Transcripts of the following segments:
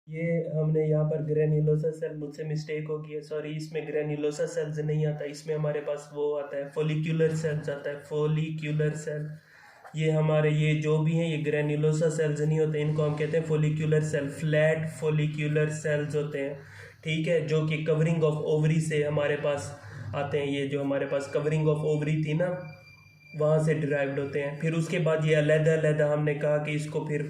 ये हमने यहाँ पर ग्रेन्युलोसा सेल, मुझसे मिस्टेक हो गई है, सॉरी। इसमें ग्रेन्युलोसा सेल्स नहीं आता, इसमें हमारे पास वो आता है फोलिक्यूलर सेल्स आता है, फोलिक्यूलर सेल। ये हमारे ये जो भी हैं ये ग्रेन्युलोसा सेल्स नहीं होते, इनको हम कहते हैं फोलिक्यूलर सेल, फ्लैट फोलिक्यूलर सेल्स होते हैं। ठीक है, जो कि कवरिंग ऑफ ओवरी से हमारे पास आते हैं। ये जो हमारे पास कवरिंग ऑफ ओवरी थी ना, वहाँ से डिराइव्ड होते हैं। फिर उसके बाद ये अलग-अलग हमने कहा कि इसको फिर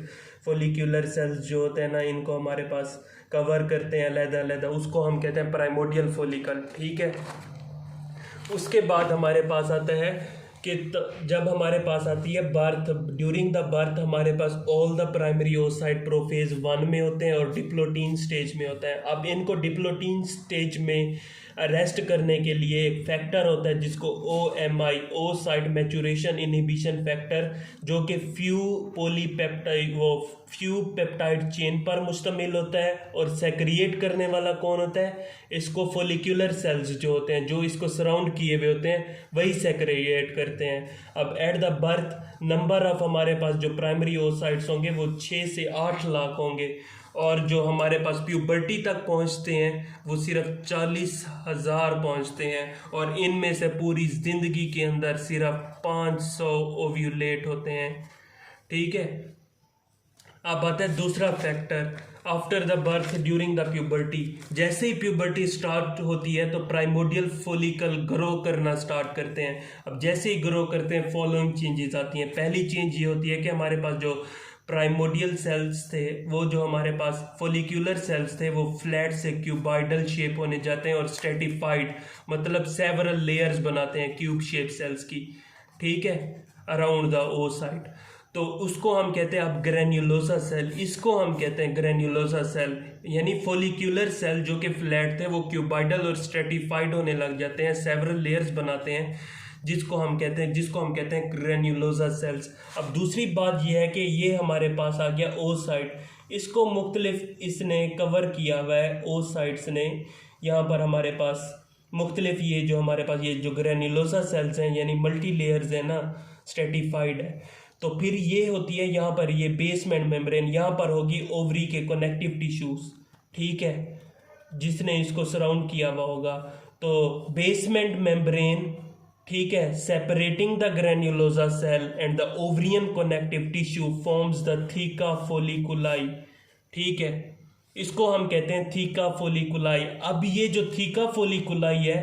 फोलिक्यूलर सेल्स जो होते हैं ना, इनको हमारे पास कवर करते हैं अलग-अलग, उसको हम कहते हैं प्राइमोडियल फोलिकल। ठीक है, उसके बाद हमारे पास आता है कि जब हमारे पास आती है बर्थ, ड्यूरिंग द बर्थ हमारे पास all the primary oocyte prophase 1 में होते हैं और डिप्लोटीन स्टेज में होता है। अब इनको डिप्लोटीन स्टेज में अरेस्ट करने के लिए एक फैक्टर होता है जिसको OMI, oocyte maturation inhibition factor, जो कि फ्यू पेप्टाइड चेन पर मुश्तमिल होता है। और सेक्रिएट करने वाला कौन होता है? इसको फोलिकुलर सेल्स जो होते हैं, जो इसको सराउंड किए हुए होते हैं, वही सेक्रिएट करते हैं। अब at the birth number of हमारे पास जो प्राइमरी ओसाइट्स होंगे वो 6 से 8 लाख होंगे, और जो हमारे पास प्यूबर्टी तक पहुंचते हैं वो सिर्फ 40,000 पहुंचते हैं, और इनमें से पूरी ज़िंदगी के अंदर सिर्फ 500 ओव्यूलेट होते हैं। ठीक है, अब आता है दूसरा factor, after the birth during the puberty. जैसे ही प्यूबर्टी स्टार्ट होती है तो प्राइमोडियल फोलिकल ग्रो करना स्टार्ट करते हैं। अब जैसे ही ग्रो करते हैं फॉलोइंग चेंजेस आती हैं। पहली चेंज ये होती है कि हमारे पास जो प्राइमोडियल सेल्स थे, वो जो हमारे पास फोलिकुलर सेल्स थे, वो फ्लैट से क्यूबॉइडल शेप होने जाते हैं और स्ट्रेटिफाइड, मतलब सेवरल लेयर्स बनाते हैं क्यूब शेप सेल्स की। ठीक है, अराउंड द ओसाइट। तो उसको हम कहते हैं अब ग्रेन्युलोसा सेल, इसको हम कहते हैं ग्रेन्युलोसा सेल। यानी फोलिकुलर सेल जो कि फ्लैट थे वो क्यूबॉइडल और स्ट्रेटिफाइड होने लग जाते हैं, सेवरल लेयर्स बनाते हैं, जिसको हम कहते हैं ग्रेन्युलोसा सेल्स। अब दूसरी बात यह है कि ये हमारे पास आ गया ओसाइट, इसको मुख्तलिफ इसने कवर किया हुआ है ओसाइट्स ने। यहाँ पर हमारे पास मुख्तलिफ ये जो हमारे पास ये जो ग्रेन्युलोसा सेल्स हैं यानी मल्टी लेयर्स है ना, स्ट्रेटिफाइड है। तो फिर ये होती है यहाँ पर ये बेसमेंट मेम्ब्रेन, यहाँ पर होगी ओवरी के कनेक्टिव टिश्यूज। ठीक है, जिसने इसको सराउंड किया हुआ होगा। तो बेसमेंट मेम्ब्रेन, ठीक है, separating the granulosa cell and the ovarian connective tissue forms the theca folliculi. ठीक है, इसको हम कहते हैं थीका फोलिकुलाई। अब ये जो थीका फोलिकुलाई है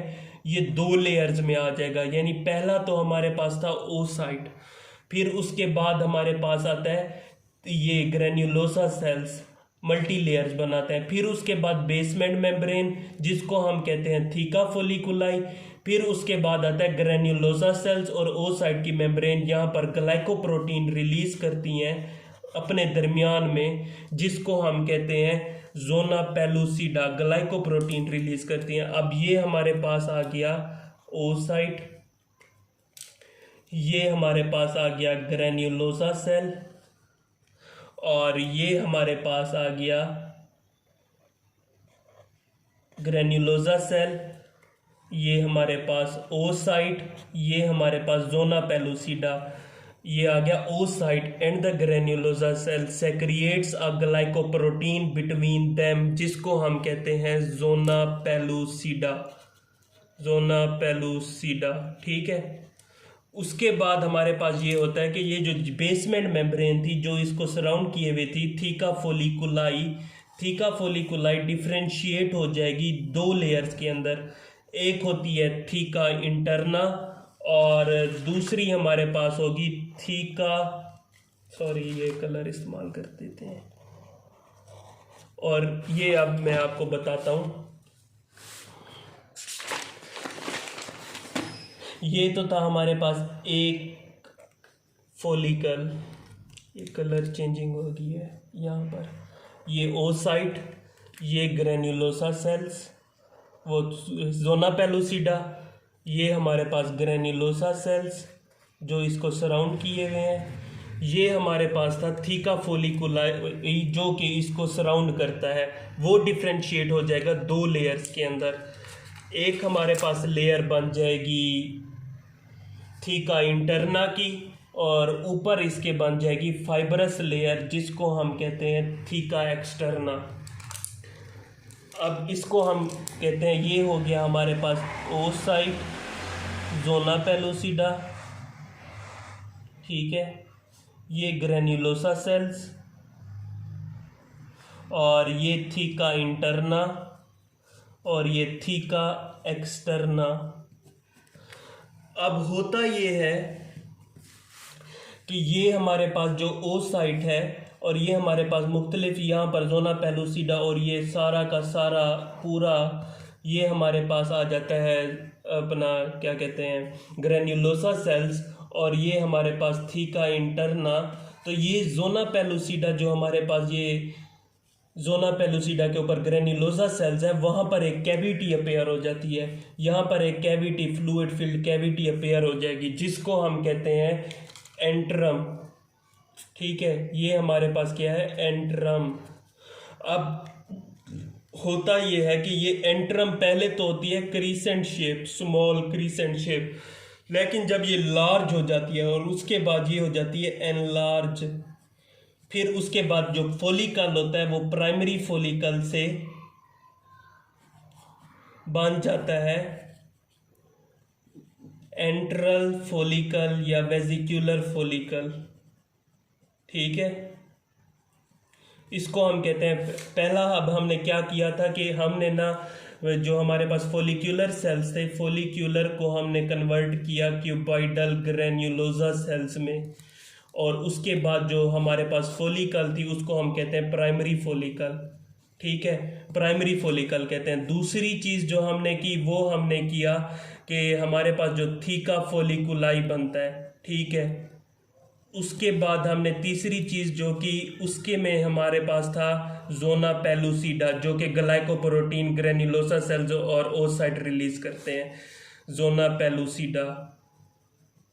ये 2 लेयर्स में आ जाएगा। यानी पहला तो हमारे पास था ओसाइट, फिर उसके बाद हमारे पास आता है ये ग्रेन्युलोसा सेल्स, मल्टी लेयर्स बनाते हैं। फिर उसके बाद बेसमेंट मेम्ब्रेन जिसको हम कहते हैं थीका फोलिकुलाई। फिर उसके बाद आता है ग्रेन्युलोसा सेल्स और ओसाइट की मेम्ब्रेन यहाँ पर ग्लाइकोप्रोटीन रिलीज करती हैं अपने दरमियान में, जिसको हम कहते हैं जोना पेलुसिडा, ग्लाइकोप्रोटीन रिलीज करती हैं। अब ये हमारे पास आ गया ओसाइट, ये हमारे पास आ गया ग्रेन्युलोसा सेल, और ये हमारे पास आ गया ग्रेन्युलोसा सेल, ये हमारे पास ओसाइट, ये हमारे पास जोना पेलुसिडा, ये आ गया oocyte. And the granulosa cell secretes a glycoprotein between them, जिसको हम कहते हैं जोना पेलुसिडा, जोना पेलुसिडा। ठीक है, उसके बाद हमारे पास ये होता है कि ये जो बेसमेंट मेम्ब्रेन थी जो इसको सराउंड किए हुए थी, थीका फोलिकुलाई, थीका फोलिकुलाई डिफ्रेंशिएट हो जाएगी 2 लेयर्स के अंदर। एक होती है थीका इंटरना और दूसरी हमारे पास होगी थीका, सॉरी ये कलर इस्तेमाल कर देते हैं, और ये अब मैं आपको बताता हूँ। ये तो था हमारे पास एक फोलिकल, ये कलर चेंजिंग हो गई है यहाँ पर, ये ओसाइट, ये ग्रेन्युलोसा सेल्स, वो जोना पेलुसिडा, ये हमारे पास ग्रेन्युलोसा सेल्स जो इसको सराउंड किए हुए हैं। ये हमारे पास था थीका फोलिकुलाई जो कि इसको सराउंड करता है, वो डिफ्रेंशिएट हो जाएगा 2 लेयर्स के अंदर। एक हमारे पास लेयर बन जाएगी थीका इंटरना की, और ऊपर इसके बन जाएगी फाइबरस लेयर जिसको हम कहते हैं थीका एक्सटर्ना। अब इसको हम कहते हैं, ये हो गया हमारे पास ओसाइट, जोना पेलुसिडा, ठीक है। ये ग्रेन्युलोसा सेल्स, और ये थीका इंटरना, और ये थीका एक्सटर्ना। अब होता ये है कि ये हमारे पास जो ओसाइट है और ये हमारे पास मुख्तलिफ यहाँ पर जोना पेलुसिडा और ये सारा का सारा पूरा ये हमारे पास आ जाता है अपना क्या कहते हैं ग्रेन्युलोसा सेल्स, और ये हमारे पास थीका इंटरना। तो ये जोना पेलुसिडा जो हमारे पास ये जोना पेलुसिडा के ऊपर ग्रेन्युलोसा सेल्स है, वहाँ पर एक कैविटी अपेयर हो जाती है। यहाँ पर एक cavity, fluid filled cavity appear हो जाएगी, जिसको हम कहते हैं एंट्रम, ठीक है। ये हमारे पास क्या है, एंट्रम। अब होता ये है कि ये एंट्रम पहले तो होती है crescent shape, small crescent shape, लेकिन जब ये लार्ज हो जाती है और उसके बाद ये हो जाती है एनलार्ज, फिर उसके बाद जो फोलिकल होता है वो प्राइमरी फोलिकल से बन जाता है एंट्रल फोलिकल या वेजिक्यूलर फोलिकल, ठीक है। इसको हम कहते हैं पहला। अब हमने क्या किया था कि हमने ना जो हमारे पास फोलिक्यूलर सेल्स थे, फोलिक्यूलर को हमने कन्वर्ट किया क्यूबॉइडल ग्रेन्युलोसा सेल्स में, और उसके बाद जो हमारे पास फोलिकल थी उसको हम कहते हैं प्राइमरी फोलिकल, ठीक है। प्राइमरी फोलिकल कहते हैं। दूसरी चीज़ जो हमने की वो हमने किया कि हमारे पास जो थीका फोलिकुलाई बनता है, ठीक है। उसके बाद हमने तीसरी चीज़ जो कि उसके में हमारे पास था जोना पेलुसिडा, जो कि ग्लाइकोप्रोटीन ग्रेन्युलोसा सेल्स और ओसाइट रिलीज करते हैं, जोना पेलुसिडा।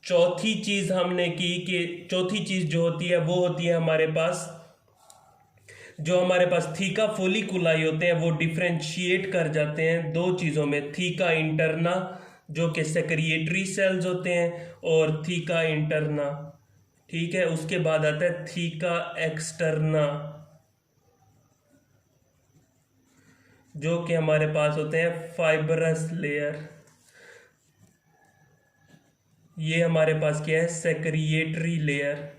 चौथी चीज़ हमने की कि चौथी चीज़ जो होती है वो होती है हमारे पास जो हमारे पास थीका फोलिकुलाई होते हैं वो डिफ्रेंशिएट कर जाते हैं दो चीज़ों में, थीका इंटरना जो कि सेक्रिएटरी सेल्स होते हैं और थीका इंटरना, ठीक है। उसके बाद आता है थीका एक्सटर्ना जो कि हमारे पास होते हैं फाइब्रस लेयर। ये हमारे पास क्या है, सेक्रिएटरी लेयर।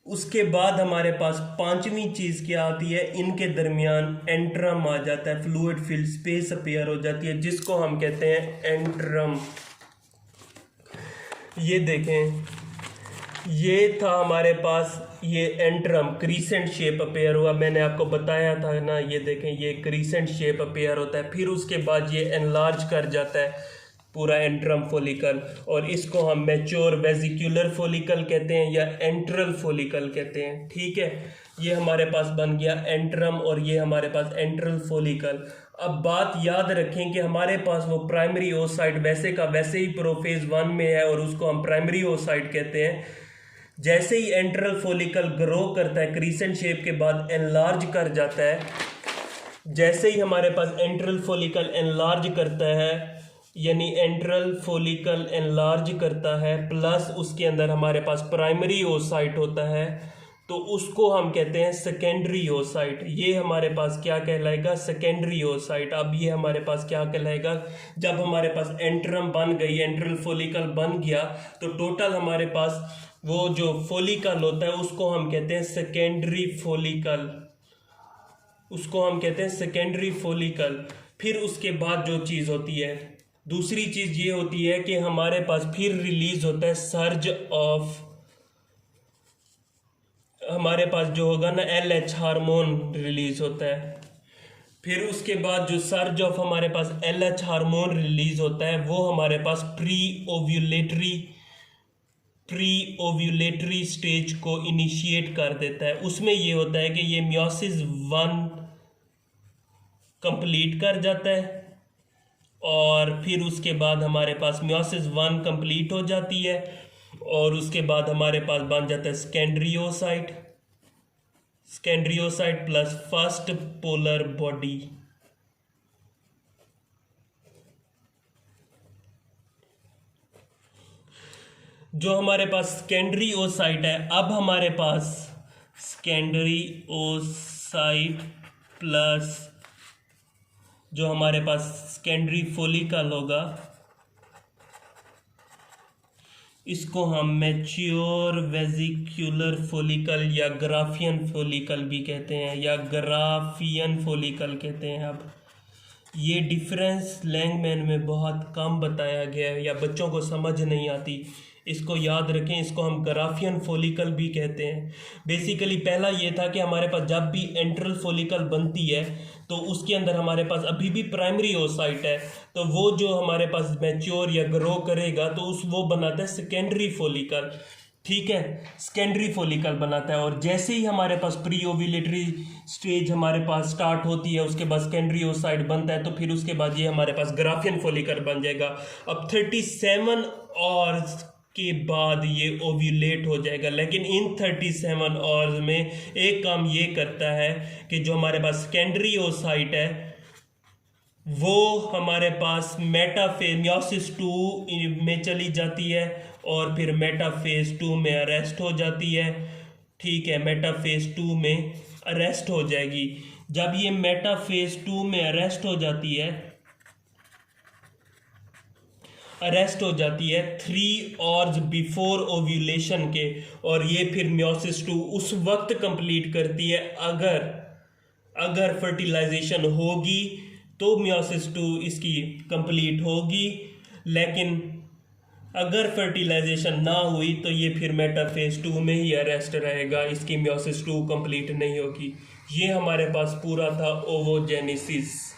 उसके बाद हमारे पास पांचवी चीज क्या आती है, इनके दरमियान एंट्रम आ जाता है, फ्लूइड फिल्ड स्पेस अपीयर हो जाती है, जिसको हम कहते हैं एंट्रम। ये देखें, ये था हमारे पास ये एंट्रम, क्रीसेंट शेप अपेयर हुआ, मैंने आपको बताया था ना। ये देखें, ये क्रीसेंट शेप अपेयर होता है, फिर उसके बाद ये एनलार्ज कर जाता है पूरा एंट्रम फोलिकल, और इसको हम मैच्योर वेजिक्यूलर फोलिकल कहते हैं या एंट्रल फोलिकल कहते हैं, ठीक है। ये हमारे पास बन गया एंट्रम और ये हमारे पास एंट्रल फोलिकल। अब बात याद रखें कि हमारे पास वो प्राइमरी ओसाइट वैसे का वैसे ही प्रोफेज 1 में है और उसको हम प्राइमरी ओसाइट कहते हैं। जैसे ही एंट्रल फोलिकल ग्रो करता है क्रीसेंट शेप के बाद एनलार्ज कर जाता है, जैसे ही हमारे पास एंट्रल फोलिकल एनलार्ज करता है, यानी एंट्रल फोलिकल एनलार्ज करता है प्लस उसके अंदर हमारे पास प्राइमरी ओसाइट होता है, तो उसको हम कहते हैं सेकेंडरी ओसाइट। ये हमारे पास क्या कहलाएगा, सेकेंडरी ओसाइट। अब ये हमारे पास क्या कहलाएगा, जब हमारे पास एंट्रम बन गई, एंट्रल फोलिकल बन गया, तो टोटल हमारे पास वो जो फोलिकल होता है उसको हम कहते हैं सेकेंडरी फोलिकल, उसको हम कहते हैं सेकेंडरी फोलिकल। फिर उसके बाद जो चीज़ होती है, दूसरी चीज़ ये होती है कि हमारे पास फिर रिलीज होता है सर्ज ऑफ, हमारे पास जो होगा ना LH हार्मोन रिलीज होता है। फिर उसके बाद जो सर्ज ऑफ हमारे पास LH हार्मोन रिलीज होता है वो हमारे पास प्री ओव्यूलेटरी स्टेज को इनिशिएट कर देता है। उसमें ये होता है कि ये मियोसिस 1 कंप्लीट कर जाता है, और फिर उसके बाद हमारे पास मियोसिस 1 कंप्लीट हो जाती है, और उसके बाद हमारे पास बन जाता है स्कैंड्रियोसाइट प्लस फर्स्ट पोलर बॉडी। जो हमारे पास सेकेंडरी ओसाइट है, अब हमारे पास सेकेंडरी ओसाइट प्लस जो हमारे पास सेकेंडरी फोलिकल होगा, इसको हम मैच्योर वेजिक्यूलर फोलिकल या ग्राफियन फोलिकल भी कहते हैं, या ग्राफियन फोलिकल कहते हैं। अब ये डिफरेंस लैंगमैन में बहुत कम बताया गया है या बच्चों को समझ नहीं आती, इसको याद रखें। इसको हम ग्राफियन फोलिकल भी कहते हैं। बेसिकली पहला ये था कि हमारे पास जब भी एंट्रल फोलिकल बनती है तो उसके अंदर हमारे पास अभी भी प्राइमरी ओसाइट है, तो वो जो हमारे पास मैच्योर या ग्रो करेगा तो वो बनाता है सेकेंडरी फोलिकल। ठीक है, सेकेंडरी फोलिकल बनाता है। और जैसे ही हमारे पास प्री ओव्यूलेटरी स्टेज हमारे पास स्टार्ट होती है, उसके बाद सेकेंडरी ओसाइट बनता है, तो फिर उसके बाद ये हमारे पास ग्राफियन फोलिकल बन जाएगा। अब 37 आवर्स के बाद ये ओव्यूलेट हो जाएगा। लेकिन इन 37 आवर्स में एक काम ये करता है कि जो हमारे पास सेकेंडरी ओसाइट है वो हमारे पास मेटाफेज मियोसिस 2 में चली जाती है और फिर मेटाफेज 2 में अरेस्ट हो जाती है। ठीक है, मेटाफेज 2 में अरेस्ट हो जाएगी। जब ये मेटाफेज 2 में अरेस्ट हो जाती है 3 आवर्स बिफोर ओव्यूलेशन के, और ये फिर मियोसिस 2 उस वक्त कंप्लीट करती है अगर फर्टिलाइजेशन होगी तो मियोसिस 2 इसकी कंप्लीट होगी। लेकिन अगर फर्टिलाइजेशन ना हुई तो ये फिर मेटाफेज 2 में ही अरेस्ट रहेगा, इसकी मियोसिस 2 कंप्लीट नहीं होगी। ये हमारे पास पूरा था ओवोजेनेसिस।